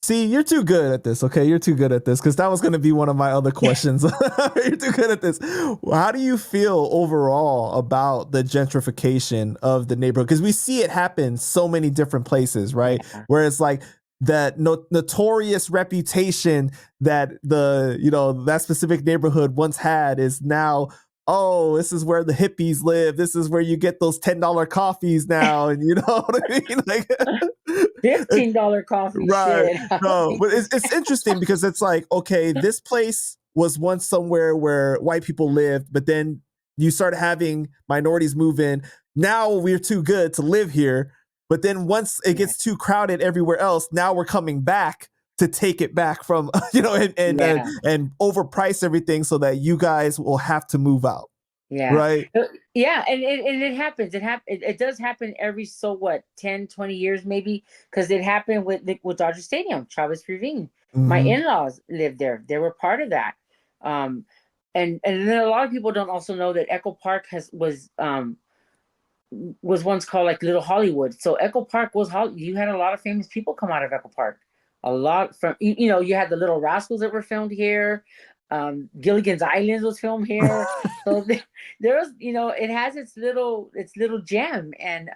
See, you're too good at this, okay? You're too good at this because that was going to be one of my other questions. You're too good at this. How do you feel overall about the gentrification of the neighborhood? Because we see it happen so many different places, right? Yeah. Where it's like that notorious reputation that that specific neighborhood once had is now, oh, this is where the hippies live. This is where you get those $10 coffees now, and you know what I mean? Like, $15 coffee right. shit. No, but it's interesting because it's like, okay, this place was once somewhere where white people lived, but then you start having minorities move in. Now we're too good to live here. But then once it gets too crowded everywhere else, now we're coming back to take it back from, and overprice everything so that you guys will have to move out. Yeah. Right. Yeah, and it happens. It does happen every 10, 20 years maybe, because it happened with Dodger Stadium, Travis Ravine. My Mm-hmm. in-laws lived there. They were part of that. And then a lot of people don't also know that Echo Park was once called like Little Hollywood. So Echo Park you had a lot of famous people come out of Echo Park. A lot from you had the Little Rascals that were filmed here. Gilligan's Island was filmed here. So there was, it has its little gem. And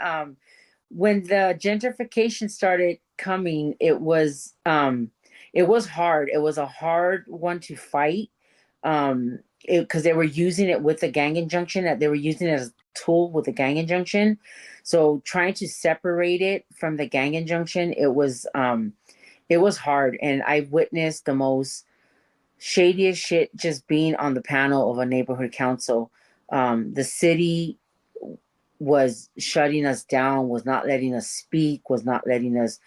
when the gentrification started coming, it was hard. It was a hard one to fight. Because they were using it with the gang injunction, that they were using it as a tool with the gang injunction. So trying to separate it from the gang injunction, it was hard. And I witnessed the most shadiest shit just being on the panel of a neighborhood council. The city was shutting us down, was not letting us speak, was not letting us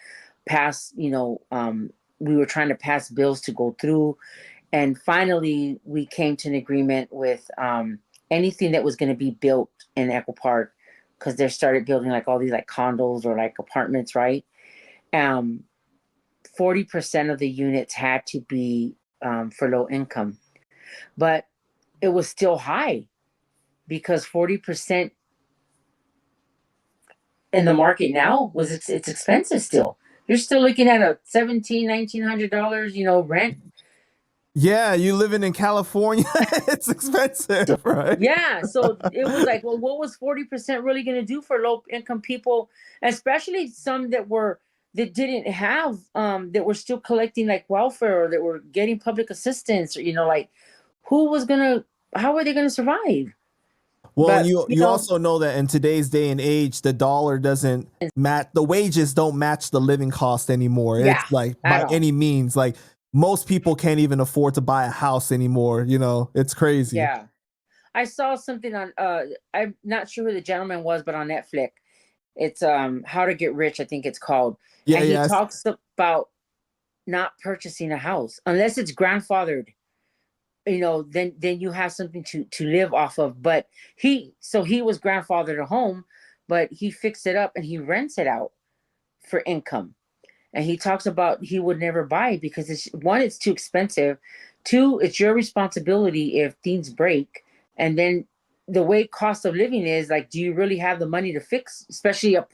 pass, we were trying to pass bills to go through. And finally, we came to an agreement with anything that was going to be built in Echo Park, because they started building like all these like condos or like apartments, right? 40% of the units had to be for low income, but it was still high because 40% in the market now it's expensive still. You're still looking at a $1,700-$1,900, rent. Yeah, you living in California, it's expensive, right? Yeah, so it was like, well, what was 40% really going to do for low income people, especially some that didn't have that were still collecting like welfare, or that were getting public assistance, or like how were they gonna survive? Well, But you also know that in today's day and age, the dollar doesn't match, the wages don't match the living cost anymore. yeah, It's like at by all. any means, like most people can't even afford to buy a house anymore. It's crazy. Yeah. I saw something on I'm not sure who the gentleman was, but on Netflix. It's How to Get Rich, I think it's called. Yeah, And he yes. talks about not purchasing a house unless it's grandfathered. Then you have something to live off of. But he was grandfathered a home, but he fixed it up and he rents it out for income. And he talks about he would never buy because it's too expensive. Two, it's your responsibility if things break. And then the way cost of living is, like, do you really have the money to fix, especially a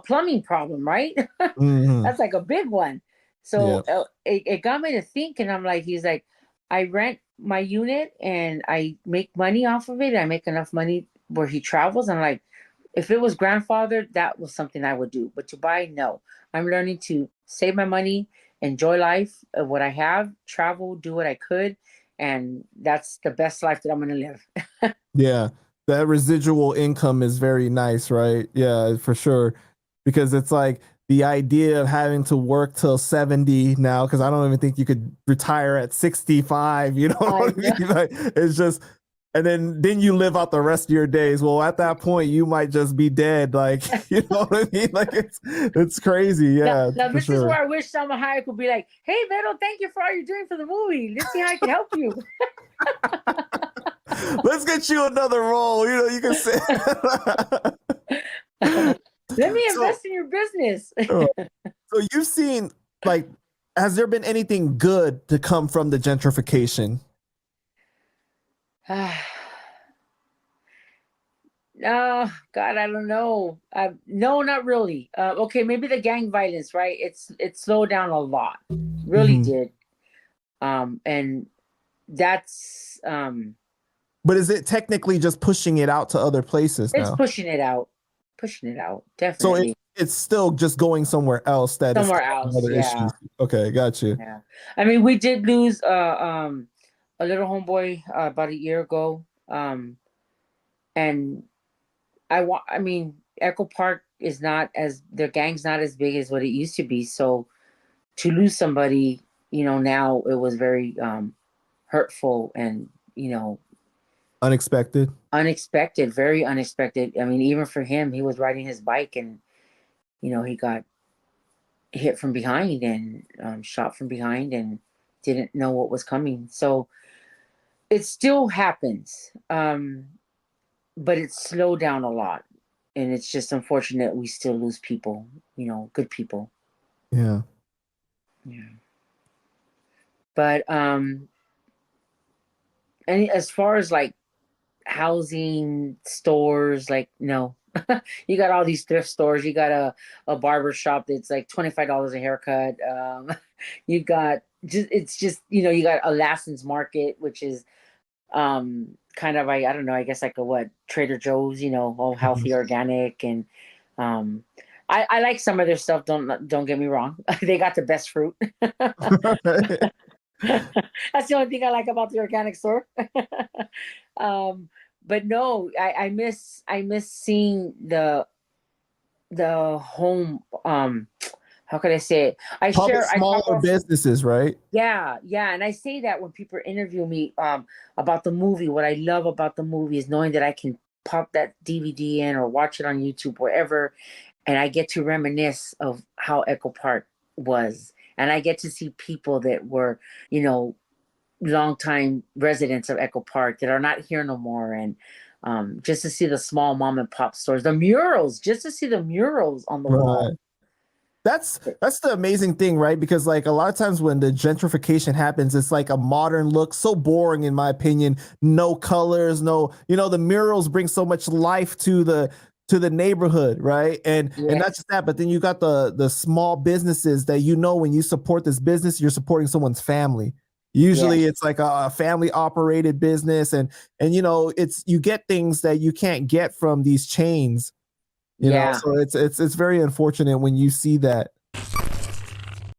plumbing problem, right? Hmm. That's like a big one. Yeah. So it got me to think, and I'm like, he's like, I rent my unit and I make money off of it. I make enough money where he travels. I'm like, if it was grandfathered, that was something I would do. But to buy, no. I'm learning to save my money, enjoy life of what I have, travel, do what I could, and that's the best life that I'm gonna live. Yeah. That residual income is very nice, right? Yeah, for sure. Because it's like the idea of having to work till 70 now, because I don't even think you could retire at 65, you know I what I know. mean? Like, it's just, and then you live out the rest of your days. Well, at that point, you might just be dead. Like, you know what I mean? Like, it's crazy. Now, Yeah, now for this is sure. where I wish Salma Hayek would be like, "Hey, Vero, thank you for all you're doing for the movie. Let's see how I can help you." Let's get you another role. You can say. Let me So, invest in your business. uh, so you've seen, like, has there been anything good to come from the gentrification? God, I don't know. No, not really. Okay, maybe the gang violence, right? It slowed down a lot, really Mm-hmm. did. And that's But is it technically just pushing it out to other places it's now? pushing it out, So definitely it's still just going somewhere else that is somewhere causing else. other Yeah, issues. Okay, got you. yeah. I mean, we did lose a little homeboy about a year ago. And I mean, Echo Park is not as their gang's not as big as what it used to be. So to lose somebody, now it was very hurtful and Unexpected. unexpected, very unexpected. I mean, even for him, he was riding his bike and he got hit from behind and shot from behind and didn't know what was coming. So it still happens, but it's slowed down a lot, and it's just unfortunate we still lose people, good people. Yeah. Yeah. But and as far as like housing stores, like no. You got all these thrift stores. You got a barber shop that's like $25 a haircut. You got it's just you got a Lassen's Market, which is kind of I don't know, I guess like a what, Trader Joe's, all Mhm. healthy, organic, and um I like some of their stuff. Don't get me wrong. They got the best fruit. That's the only thing I like about the organic store. um, but no, I miss seeing the home. How could I say it? Probably I talk smaller also. businesses, right? Yeah, yeah, and I say that when people interview me about the movie. What I love about the movie is knowing that I can pop that DVD in or watch it on YouTube, wherever, and I get to reminisce of how Echo Park was, and I get to see people that were, you know, longtime residents of Echo Park that are not here no more, and just to see the small mom and pop stores, the murals, just to see the murals on the wall. Right. That's the amazing thing, right? Because like a lot of times when the gentrification happens, it's like a modern look, so boring in my opinion. No colors, no, the murals bring so much life to the neighborhood, right? And not Yes, just that, but then you got the small businesses that when you support this business, you're supporting someone's family. Usually yes, it's like a family operated business and it's you get things that you can't get from these chains, yeah. so it's very unfortunate when you see that.